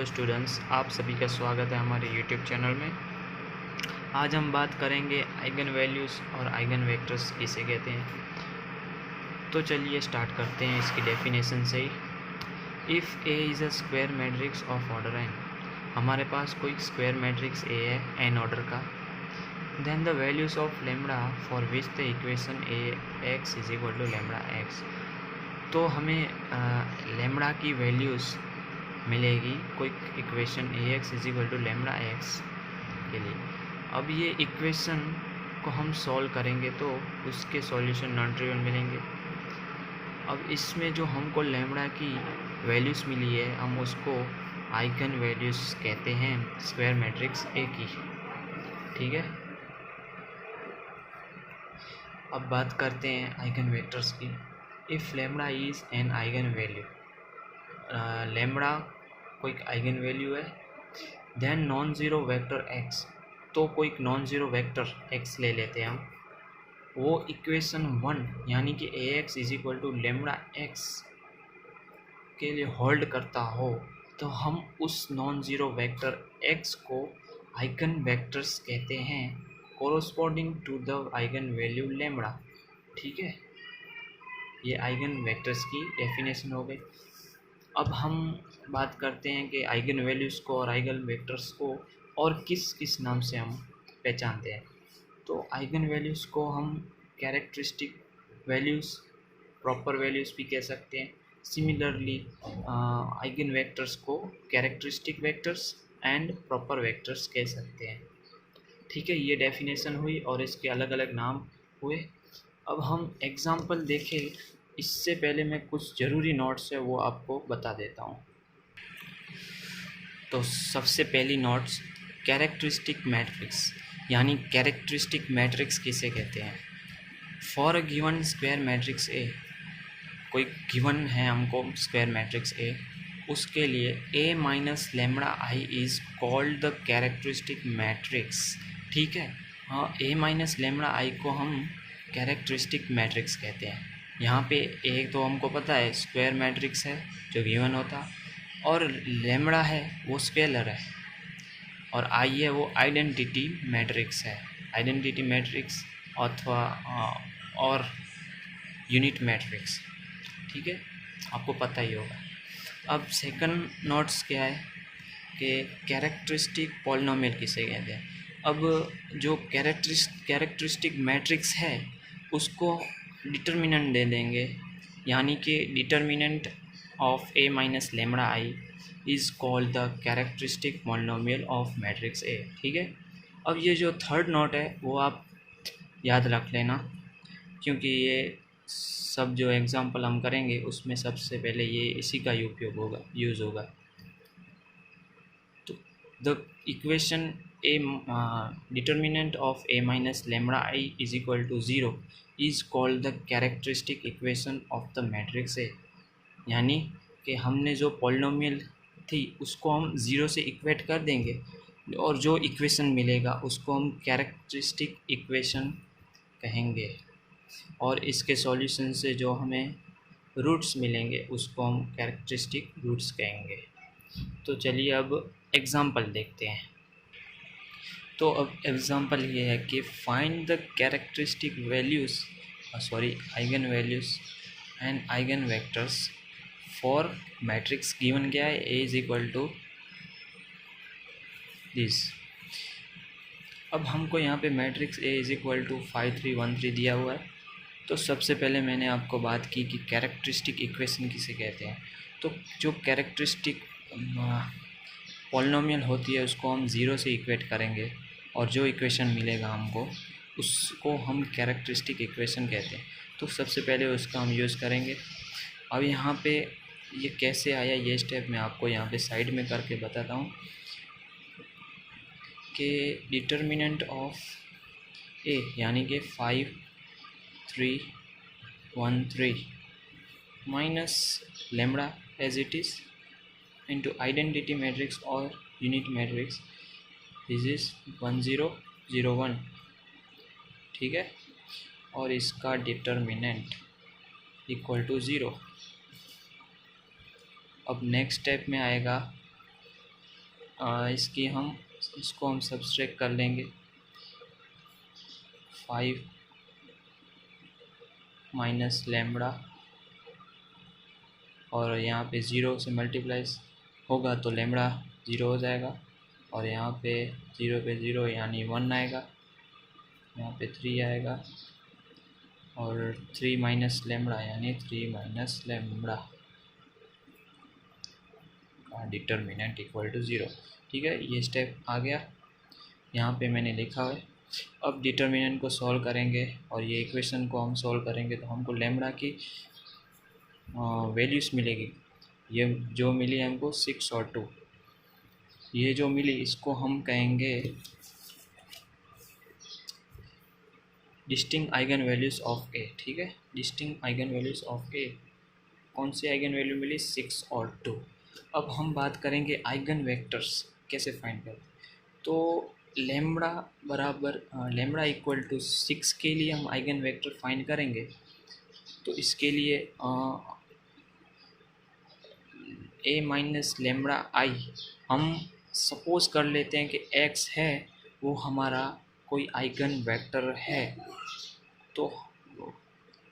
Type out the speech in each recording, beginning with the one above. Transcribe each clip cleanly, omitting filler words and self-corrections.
Hello students, आप सभी का स्वागत है हमारे यूट्यूब चैनल में। आज हम बात करेंगे आइगन वैल्यूज़ और आइगन वेक्टर्स किसे कहते हैं। तो चलिए स्टार्ट करते हैं इसकी डेफिनेशन से ही। If A is a square matrix of order N, हमारे पास कोई स्क्वायर मैट्रिक्स ए है एन ऑर्डर का, then the values of lambda for which the equation A X is equal to lambda X. तो हमें लेमड़ा की वैल्यूज़ मिलेगी कोई equation A X is equal to lambda X के लिए। अब ये इक्वेशन को हम सॉल्व करेंगे तो उसके सॉल्यूशन नॉन ट्रिवियल मिलेंगे। अब इसमें जो हमको लेमड़ा की वैल्यूज़ मिली है हम उसको आइगन वैल्यूज़ कहते हैं स्क्वायर मैट्रिक्स ए की। ठीक है, अब बात करते हैं आइगन वेक्टर्स की। If lambda is an eigen value, lambda कोई आइगन वैल्यू है, then non zero vector x, तो कोई नॉन ज़ीरो वेक्टर एक्स ले लेते हैं हम, वो इक्वेशन 1 यानी कि A X is equal to lambda X के लिए होल्ड करता हो, तो हम उस नॉन ज़ीरो वेक्टर एक्स को आइगन वेक्टर्स कहते हैं corresponding to the eigen value lambda. ठीक है, ये आइगन वेक्टर्स की डेफिनेशन हो गई। अब हम बात करते हैं कि आइगन वैल्यूज़ को और आइगन वेक्टर्स को और किस किस नाम से हम पहचानते हैं। तो आइगन वैल्यूज़ को हम कैरेक्टरिस्टिक वैल्यूज़, प्रॉपर वैल्यूज़ भी कह सकते हैं। सिमिलरली आइगन वेक्टर्स को characteristic vectors and proper vectors कह सकते हैं। ठीक है, ये डेफिनेशन हुई और इसके अलग अलग नाम हुए। अब हम एग्जाम्पल देखें, इससे पहले मैं कुछ ज़रूरी नोट्स है वो आपको बता देता हूँ। तो सबसे पहली नोट्स, कैरेक्टरिस्टिक मैट्रिक्स यानी कैरेक्टरिस्टिक मैट्रिक्स किसे कहते हैं। For a given square matrix A, कोई गिवन है हमको स्क्वायर मैट्रिक्स ए, उसके लिए A minus lambda I is called the characteristic matrix. ठीक है, हाँ, ए माइनस लेमड़ा आई को हम कैरेक्टरिस्टिक मैट्रिक्स कहते हैं। यहाँ पे ए तो हमको पता है स्क्वायर मैट्रिक्स है जो गिवन होता, और लेमड़ा है वो स्केलर है, और आई है वो आइडेंटिटी मैट्रिक्स है। आइडेंटिटी मैट्रिक्स अथवा और यूनिट मैट्रिक्स। ठीक है, आपको पता ही होगा। अब सेकंड नोट्स क्या है कि कैरेक्टरिस्टिक पॉलिनोमियल किसे कहते हैं। अब जो कैरेक्टरिस्टिक मैट्रिक्स है उसको डिटर्मिनेंट दे देंगे, यानी कि determinant of A minus lambda I is called the characteristic polynomial of matrix A. ठीक है, अब ये जो थर्ड नोट है वो आप याद रख लेना, क्योंकि ये सब जो एग्जांपल हम करेंगे उसमें सबसे पहले ये इसी का यूज़ होगा। तो the equation A determinant of A minus lambda I is equal to 0 is called the characteristic equation of the matrix A. यानी कि हमने जो पॉलिनोमियल थी उसको हम 0 से इक्वेट कर देंगे और जो इक्वेशन मिलेगा उसको हम कैरेक्टरिस्टिक इक्वेशन कहेंगे, और इसके सॉल्यूशन से जो हमें रूट्स मिलेंगे उसको हम कैरेक्टरिस्टिक रूट्स कहेंगे। तो चलिए अब एग्जांपल देखते हैं। तो अब एग्जांपल ये है कि find the characteristic values eigenvalues and eigenvectors for matrix given क्या है, A is equal to this. अब हमको यहाँ पे matrix A is equal to 5 3 1 3 दिया हुआ है। तो सबसे पहले मैंने आपको बात की कि कैरेक्टरिस्टिक इक्वेशन किसे कहते हैं। तो जो कैरेक्टरिस्टिक पॉलिनोमियल होती है उसको हम 0 से इक्वेट करेंगे, और जो इक्वेशन मिलेगा हमको उसको हम कैरेक्टरिस्टिक इक्वेशन कहते हैं। तो सबसे पहले उसका हम यूज़ करेंगे। अब यहाँ पे ये कैसे आया ये स्टेप मैं आपको यहाँ पे साइड में करके बताता हूँ कि डिटर्मिनेंट ऑफ ए यानी कि 5 3 1 3 minus lambda as it is into identity matrix और यूनिट मैट्रिक्स, दिस इज़ 1 0 0 1। ठीक है, और इसका डिटर्मिनेंट इक्वल टू 0। अब नेक्स्ट स्टेप में आएगा इसको हम सब्सट्रैक्ट कर लेंगे 5 माइनस लेमड़ा, और यहाँ पे ज़ीरो से मल्टीप्लाई होगा तो लेमड़ा ज़ीरो हो जाएगा, और यहाँ पे ज़ीरो यानी 1 आएगा, यहाँ पे 3 आएगा, और 3 माइनस लेमड़ा यानी 3 माइनस लेमड़ा का डिटर्मिनेंट इक्वल टू 0। ठीक है, ये स्टेप आ गया, यहाँ पे मैंने लिखा है। अब डिटर्मिनेंट को सॉल्व करेंगे और ये इक्वेशन को हम सॉल्व करेंगे तो हमको लेमड़ा की वैल्यूज़ मिलेगी। ये जो मिली हमको 6 और 2, ये जो मिली इसको हम कहेंगे डिस्टिंक्ट आइगन वैल्यूज़ ऑफ ए। ठीक है, डिस्टिंक्ट आइगन वैल्यूज़ ऑफ ए, कौन सी आइगन वैल्यू मिली? 6 और 2। अब हम बात करेंगे आइगन वेक्टर्स कैसे फाइंड करें। तो लेमड़ा बराबर लेमड़ा इक्वल टू 6 के लिए हम आइगन वेक्टर फाइंड करेंगे। तो इसके लिए ए माइनस लेमड़ा आई, हम सपोज कर लेते हैं कि एक्स है वो हमारा कोई आइगन वेक्टर है,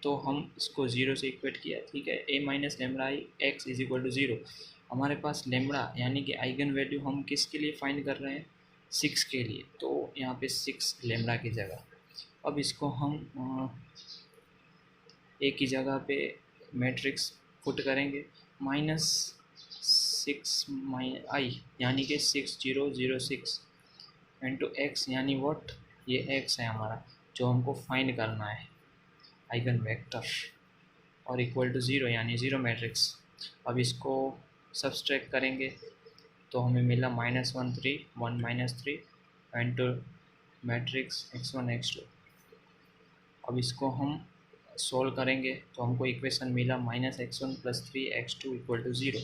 तो हम इसको ज़ीरो से इक्वेट किया। ठीक है, A minus lambda I X is equal to zero. हमारे पास लेमड़ा यानी कि आइगन वैल्यू हम किसके लिए फाइंड कर रहे हैं? 6 के लिए। तो यहाँ पे 6 लेमड़ा की जगह, अब इसको हम ए की जगह पे मैट्रिक्स पुट करेंगे -6 आई यानी कि 6006 इंटू एक्स यानी व्हाट, ये एक्स है हमारा जो हमको फाइंड करना है आइगन वेक्टर, और इक्वल टू 0 यानी 0 मैट्रिक्स। अब इसको सब्सट्रैक्ट करेंगे तो हमें मिला -1 3 1 -3 इंटू मैट्रिक्स x1 x2। अब इसको हम सोल्व करेंगे तो हमको इक्वेशन मिला -x1 + 3x2 इक्वल टू 0।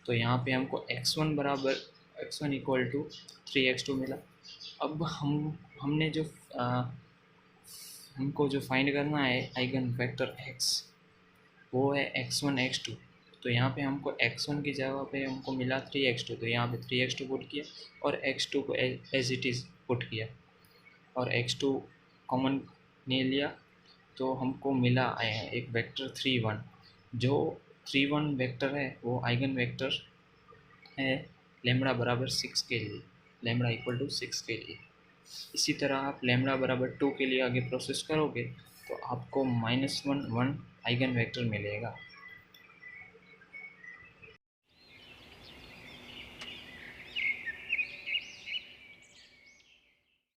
तो यहाँ पे हमको x1 बराबर x1 इक्वल टू 3x2 मिला। अब हमने जो हमको जो फाइंड करना है आइगन वेक्टर x, वो है x1 x2। तो यहाँ पे हमको x1 की जगह पे हमको मिला 3x2, तो यहाँ पे 3x2 पुट किया और x2 को एज इट इज़ पुट किया और x2 कॉमन ले लिया, तो हमको मिला एक वेक्टर 3 1। जो 3 1 वेक्टर है वो आइगन वेक्टर है लेमड़ा बराबर 6 के लिए, लेमड़ा इक्वल टू 6 के लिए। इसी तरह आप लेमड़ा बराबर 2 के लिए आगे प्रोसेस करोगे तो आपको -1 1 आइगन वेक्टर मिलेगा।